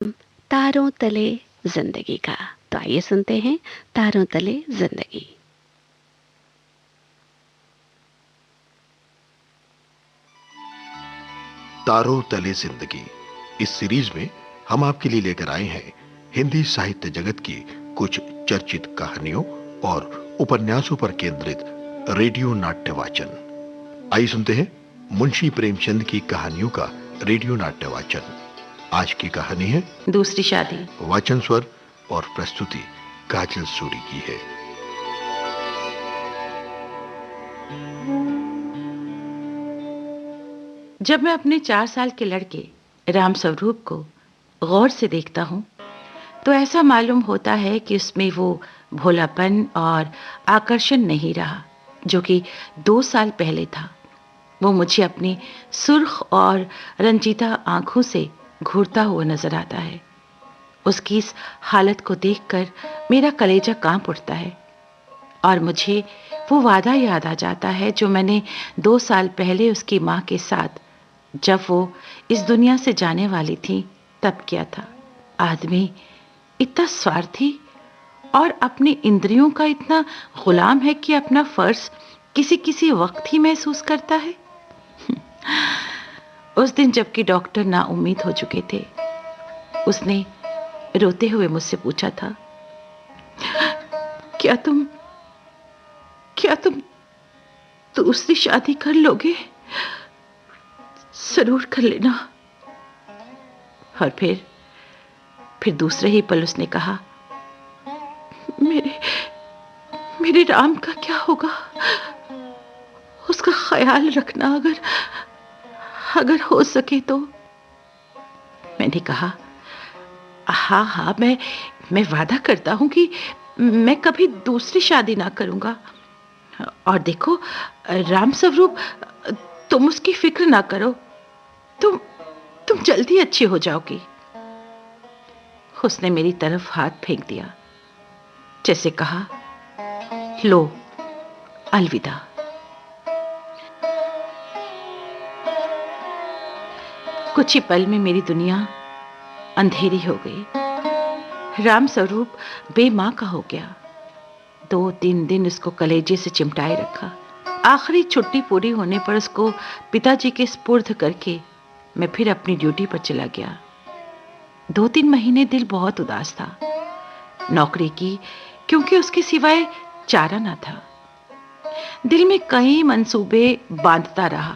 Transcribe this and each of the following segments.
तारों तले जिंदगी का। तो आइए सुनते हैं तारों तले जिंदगी। तारों तले जिंदगी। इस सीरीज में हम आपके लिए लेकर आए हैं हिंदी साहित्य जगत की कुछ चर्चित कहानियों और उपन्यासों पर केंद्रित रेडियो नाट्य वाचन। आइए सुनते हैं मुंशी प्रेमचंद की कहानियों का रेडियो नाट्य वाचन। आज की कहानी है दूसरी शादी। वाचन स्वर और प्रस्तुति काजल सूरी की है। जब मैं अपने 4 साल के लड़के राम स्वरूप को गौर से देखता हूँ तो ऐसा मालूम होता है कि उसमें वो भोलापन और आकर्षण नहीं रहा जो कि 2 साल पहले था। वो मुझे अपनी सुर्ख और रंजीता आंखों से घूरता हुआ नजर आता है। उसकी इस हालत को देखकर मेरा कलेजा कांप उठता है और मुझे वो वादा याद आ जाता है जो मैंने 2 साल पहले उसकी माँ के साथ, जब वो इस दुनिया से जाने वाली थी, तब किया था। आदमी इतना स्वार्थी और अपनी इंद्रियों का इतना गुलाम है कि अपना फर्ज किसी किसी वक्त ही महसूस करता है। उस दिन जबकि डॉक्टर नाउम्मीद हो चुके थे, उसने रोते हुए मुझसे पूछा था, क्या तुम दूसरी शादी कर लोगे? जरूर कर लेना। और फिर दूसरे ही पल उसने कहा, मेरे मेरे राम का क्या होगा? उसका ख्याल रखना अगर हो सके तो। मैंने कहा, हाँ हाँ, मैं वादा करता हूं कि मैं कभी दूसरी शादी ना करूंगा। और देखो राम स्वरूप, तुम उसकी फिक्र ना करो, तुम जल्दी अच्छी हो जाओगी। उसने मेरी तरफ हाथ फेंक दिया, जैसे कहा, लो, अलविदा। कुछ ही पल में मेरी दुनिया अंधेरी हो गई। राम स्वरूप बेमां का हो गया। 2-3 दिन उसको कलेजे से चिमटाए रखा। आखिरी छुट्टी पूरी होने पर उसको पिताजी के स्पुर्द करके मैं फिर अपनी ड्यूटी पर चला गया। 2-3 महीने दिल बहुत उदास था नौकरी की, क्योंकि उसके सिवाय चारा ना था। दिल में कई मंसूबे बांधता रहा।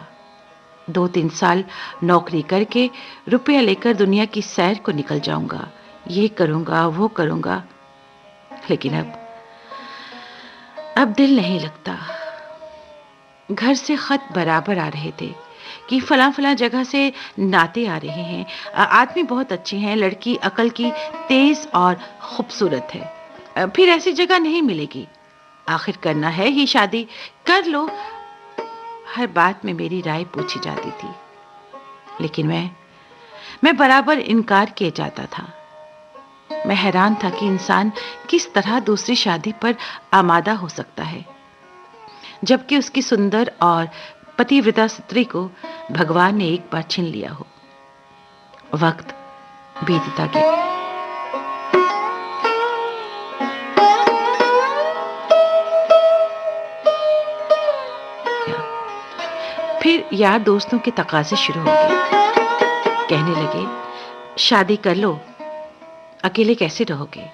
2-3 साल नौकरी करके रुपया लेकर दुनिया की सैर को निकल जाऊंगा, ये करूंगा वो करूंगा। लेकिन अब दिल नहीं लगता। घर से खत बराबर आ रहे थे कि फला फला जगह से नाते आ रहे हैं, आदमी बहुत अच्छे हैं, लड़की अकल की तेज और खूबसूरत है, फिर ऐसी जगह नहीं मिलेगी, आखिर करना है ही शादी, कर लो। हर बात में मेरी राय पूछी जाती थी, लेकिन मैं बराबर इनकार किए जाता था। मैं हैरान था कि इंसान किस तरह दूसरी शादी पर आमादा हो सकता है, जबकि उसकी सुंदर और पतिव्रता स्त्री को भगवान ने एक बार छीन लिया हो। वक्त बीतता गया। फिर यार दोस्तों के तकाजे शुरू हो गए। कहने लगे, शादी कर लो, अकेले कैसे रहोगे?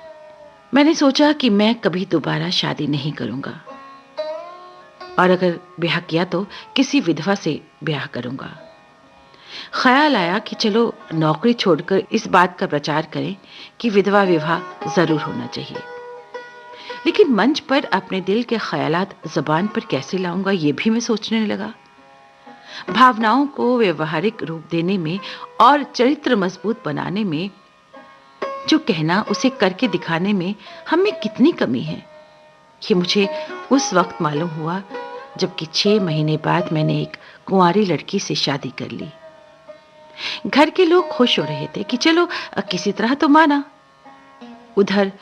मैंने सोचा कि मैं कभी दोबारा शादी नहीं करूंगा, और अगर ब्याह किया तो किसी विधवा से ब्याह करूंगा। ख्याल आया कि चलो नौकरी छोड़कर इस बात का प्रचार करें कि विधवा विवाह जरूर होना चाहिए। लेकिन मंच पर अपने दिल के ख्यालात जबान पर कैसे लाऊंगा, ये भी मैं सोचने लगा। भावनाओं को व्यवहारिक रूप देने में और चरित्र मजबूत बनाने में, जो कहना उसे करके दिखाने में हमें कितनी कमी है, ये मुझे उस वक्त मालूम हुआ जबकि 6 महीने बाद मैंने एक कुंवारी लड़की से शादी कर ली। घर के लोग खुश हो रहे थे कि चलो किसी तरह तो माना। उधर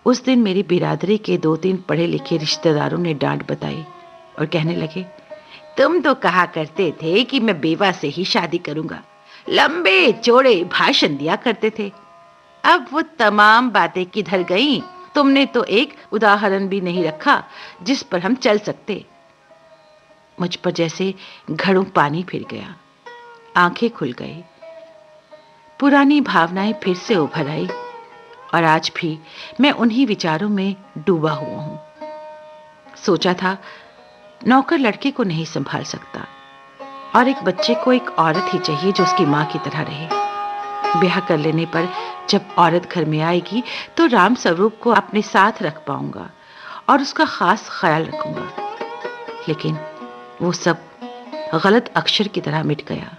उस दिन मेरी बिरादरी के 2-3 पढ़े लिखे रिश्तेदारों ने डांट बताई और कहने लगे, तुम तो कहा करते थे कि मैं बेवा से ही शादी करूंगा, लंबे चौड़े भाषण दिया करते थे। अब वो तमाम बातें किधर गईं? तुमने तो एक उदाहरण भी नहीं रखा जिस पर हम चल सकते। मुझ पर जैसे घड़ों पानी फिर गया, आंखें खुल गई, पुरानी भावनाएं फिर से उभर आई और आज भी मैं उन्हीं विचारों में डूबा हुआ हूं। सोचा था नौकर लड़के को नहीं संभाल सकता और एक बच्चे को एक औरत ही चाहिए जो उसकी मां की तरह रहे। ब्याह कर लेने पर जब औरत घर में आएगी तो राम स्वरूप को अपने साथ रख पाऊंगा और उसका खास ख्याल रखूंगा। लेकिन वो सब गलत अक्षर की तरह मिट गया।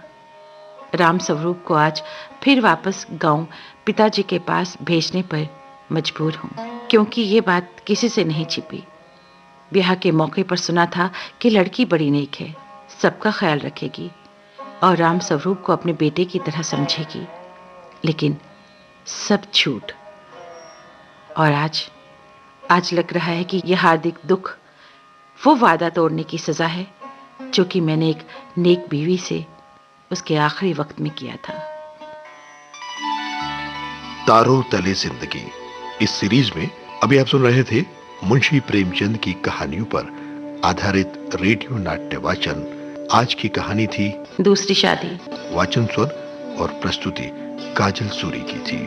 राम स्वरूप को आज फिर वापस गांव पिताजी के पास भेजने पर मजबूर हूं, क्योंकि ये बात किसी से नहीं छिपी। ब्याह के मौके पर सुना था कि लड़की बड़ी नेक है, सबका ख्याल रखेगी और राम स्वरूप को अपने बेटे की तरह समझेगी। लेकिन सब झूठ। और आज लग रहा है कि यह हार्दिक दुख वो वादा तोड़ने की सजा है जो कि मैंने एक नेक बीवी से उसके आखिरी वक्त में किया था। तारों तले जिंदगी इस सीरीज में अभी आप सुन रहे थे मुंशी प्रेमचंद की कहानियों पर आधारित रेडियो नाट्य वाचन। आज की कहानी थी दूसरी शादी। वाचन स्वर और प्रस्तुति काजल सूरी की थी।